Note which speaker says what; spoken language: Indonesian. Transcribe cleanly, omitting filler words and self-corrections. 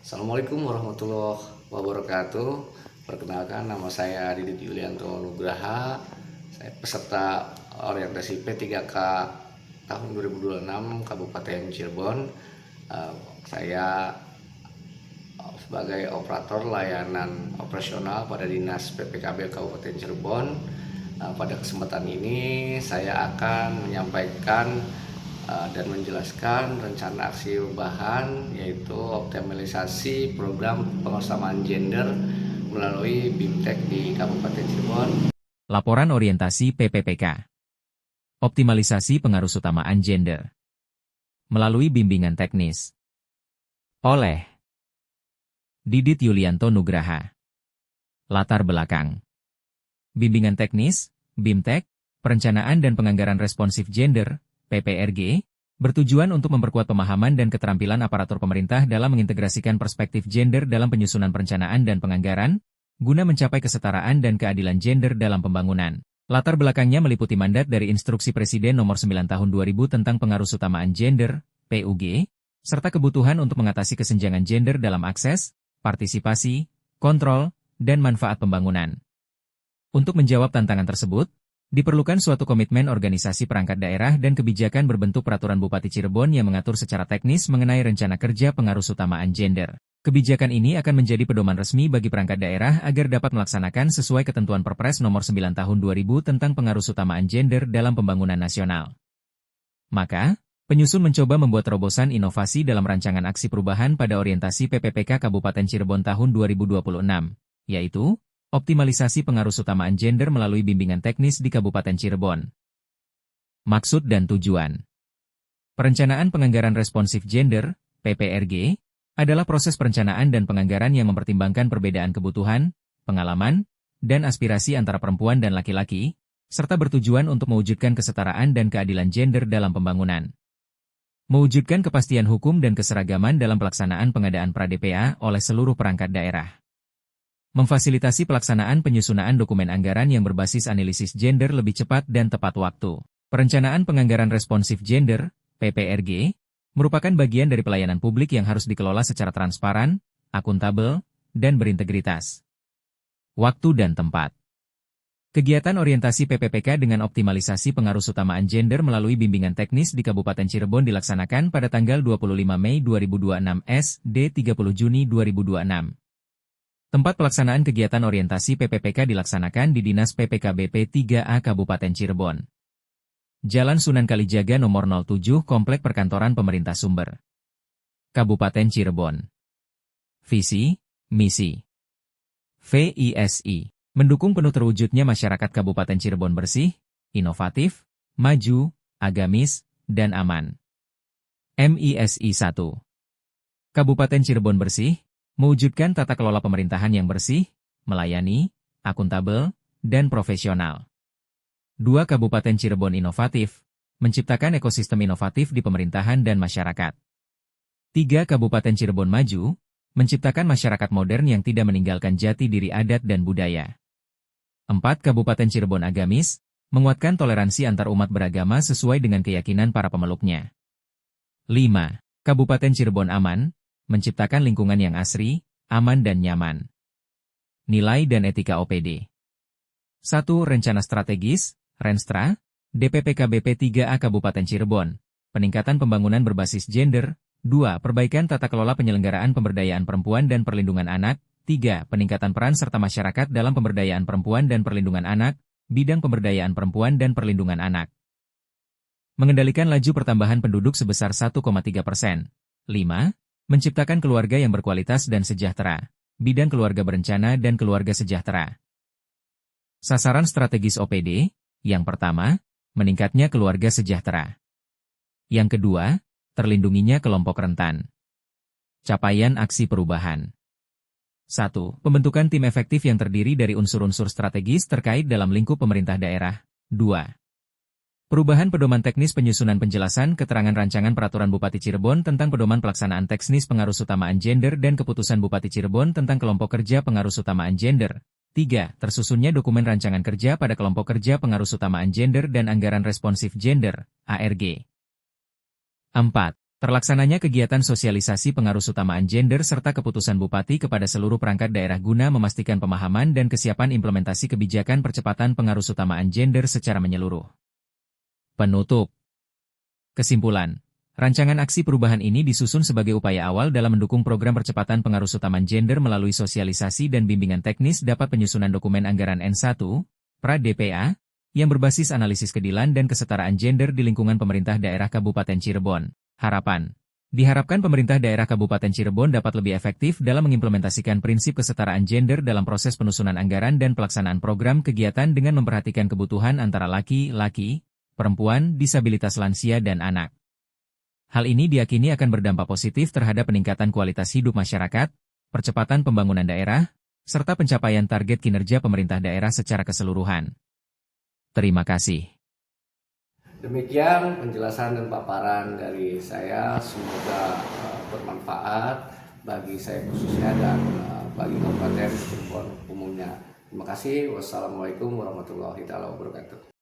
Speaker 1: Assalamualaikum warahmatullahi wabarakatuh. Perkenalkan, nama saya Didit Yulianto Nugraha. Saya peserta orientasi P3K tahun 2026 Kabupaten Cirebon. Saya sebagai operator layanan operasional pada Dinas PPKB Kabupaten Cirebon. Pada kesempatan ini saya akan menyampaikan dan menjelaskan rencana aksi perubahan, yaitu optimalisasi program pengusahaan gender melalui BIMTEK di Kabupaten Cirebon.
Speaker 2: Laporan orientasi PPPK. Optimalisasi pengarusutamaan gender melalui bimbingan teknis oleh Didit Yulianto Nugraha. Latar belakang bimbingan teknis, BIMTEK, perencanaan dan penganggaran responsif gender, PPRG, bertujuan untuk memperkuat pemahaman dan keterampilan aparatur pemerintah dalam mengintegrasikan perspektif gender dalam penyusunan perencanaan dan penganggaran, guna mencapai kesetaraan dan keadilan gender dalam pembangunan. Latar belakangnya meliputi mandat dari Instruksi Presiden Nomor 9 Tahun 2000 tentang Pengarusutamaan Gender, PUG, serta kebutuhan untuk mengatasi kesenjangan gender dalam akses, partisipasi, kontrol, dan manfaat pembangunan. Untuk menjawab tantangan tersebut, diperlukan suatu komitmen organisasi perangkat daerah dan kebijakan berbentuk Peraturan Bupati Cirebon yang mengatur secara teknis mengenai rencana kerja pengarusutamaan gender. Kebijakan ini akan menjadi pedoman resmi bagi perangkat daerah agar dapat melaksanakan sesuai ketentuan Perpres Nomor 9 Tahun 2000 tentang pengarusutamaan gender dalam pembangunan nasional. Maka, penyusun mencoba membuat terobosan inovasi dalam rancangan aksi perubahan pada orientasi PPPK Kabupaten Cirebon tahun 2026, yaitu optimalisasi pengarusutamaan gender melalui bimbingan teknis di Kabupaten Cirebon. Maksud dan tujuan. Perencanaan penganggaran responsif gender, PPRG, adalah proses perencanaan dan penganggaran yang mempertimbangkan perbedaan kebutuhan, pengalaman, dan aspirasi antara perempuan dan laki-laki, serta bertujuan untuk mewujudkan kesetaraan dan keadilan gender dalam pembangunan. Mewujudkan kepastian hukum dan keseragaman dalam pelaksanaan pengadaan pra-DPA oleh seluruh perangkat daerah. Memfasilitasi pelaksanaan penyusunan dokumen anggaran yang berbasis analisis gender lebih cepat dan tepat waktu. Perencanaan penganggaran responsif gender, PPRG, merupakan bagian dari pelayanan publik yang harus dikelola secara transparan, akuntabel, dan berintegritas. Waktu dan tempat. Kegiatan orientasi PPPK dengan optimalisasi pengarusutamaan gender melalui bimbingan teknis di Kabupaten Cirebon dilaksanakan pada tanggal 25 Mei 2026 SD 30 Juni 2026. Tempat pelaksanaan kegiatan orientasi PPPK dilaksanakan di Dinas PPKB P3A Kabupaten Cirebon. Jalan Sunan Kalijaga nomor 07 Komplek Perkantoran Pemerintah Sumber, Kabupaten Cirebon. Visi, misi. VISI, mendukung penuh terwujudnya masyarakat Kabupaten Cirebon bersih, inovatif, maju, agamis, dan aman. MISI 1. Kabupaten Cirebon bersih, mewujudkan tata kelola pemerintahan yang bersih, melayani, akuntabel, dan profesional. 2. Kabupaten Cirebon inovatif, menciptakan ekosistem inovatif di pemerintahan dan masyarakat. 3. Kabupaten Cirebon maju, menciptakan masyarakat modern yang tidak meninggalkan jati diri adat dan budaya. 4. Kabupaten Cirebon agamis, menguatkan toleransi antar umat beragama sesuai dengan keyakinan para pemeluknya. 5. Kabupaten Cirebon aman, menciptakan lingkungan yang asri, aman dan nyaman. Nilai dan etika OPD. 1. Rencana strategis, Renstra, DPPKB P3A Kabupaten Cirebon, peningkatan pembangunan berbasis gender. 2. Perbaikan tata kelola penyelenggaraan pemberdayaan perempuan dan perlindungan anak. 3. Peningkatan peran serta masyarakat dalam pemberdayaan perempuan dan perlindungan anak, bidang pemberdayaan perempuan dan perlindungan anak. Mengendalikan laju pertambahan penduduk sebesar 1,3%. 5. Menciptakan keluarga yang berkualitas dan sejahtera, bidang keluarga berencana dan keluarga sejahtera. Sasaran strategis OPD, yang pertama, meningkatnya keluarga sejahtera. Yang kedua, terlindunginya kelompok rentan. Capaian aksi perubahan. 1. Pembentukan tim efektif yang terdiri dari unsur-unsur strategis terkait dalam lingkup pemerintah daerah. 2. Perubahan pedoman teknis penyusunan penjelasan keterangan rancangan Peraturan Bupati Cirebon tentang pedoman pelaksanaan teknis pengarusutamaan gender dan keputusan Bupati Cirebon tentang kelompok kerja pengarusutamaan gender. 3. Tersusunnya dokumen rancangan kerja pada kelompok kerja pengarusutamaan gender dan anggaran responsif gender, ARG. 4. Terlaksananya kegiatan sosialisasi pengarusutamaan gender serta keputusan Bupati kepada seluruh perangkat daerah guna memastikan pemahaman dan kesiapan implementasi kebijakan percepatan pengarusutamaan gender secara menyeluruh. Penutup. Kesimpulan. Rancangan aksi perubahan ini disusun sebagai upaya awal dalam mendukung program percepatan pengarusutamaan gender melalui sosialisasi dan bimbingan teknis dapat penyusunan dokumen anggaran N1, pra-DPA, yang berbasis analisis keadilan dan kesetaraan gender di lingkungan pemerintah daerah Kabupaten Cirebon. Harapan. Diharapkan pemerintah daerah Kabupaten Cirebon dapat lebih efektif dalam mengimplementasikan prinsip kesetaraan gender dalam proses penyusunan anggaran dan pelaksanaan program kegiatan dengan memperhatikan kebutuhan antara laki-laki, perempuan, disabilitas lansia dan anak. Hal ini diyakini akan berdampak positif terhadap peningkatan kualitas hidup masyarakat, percepatan pembangunan daerah, serta pencapaian target kinerja pemerintah daerah secara keseluruhan. Terima kasih.
Speaker 1: Demikian penjelasan dan paparan dari saya, semoga bermanfaat bagi saya khususnya dan bagi Kabupaten Cirebon umumnya. Terima kasih. Wassalamualaikum warahmatullahi wabarakatuh.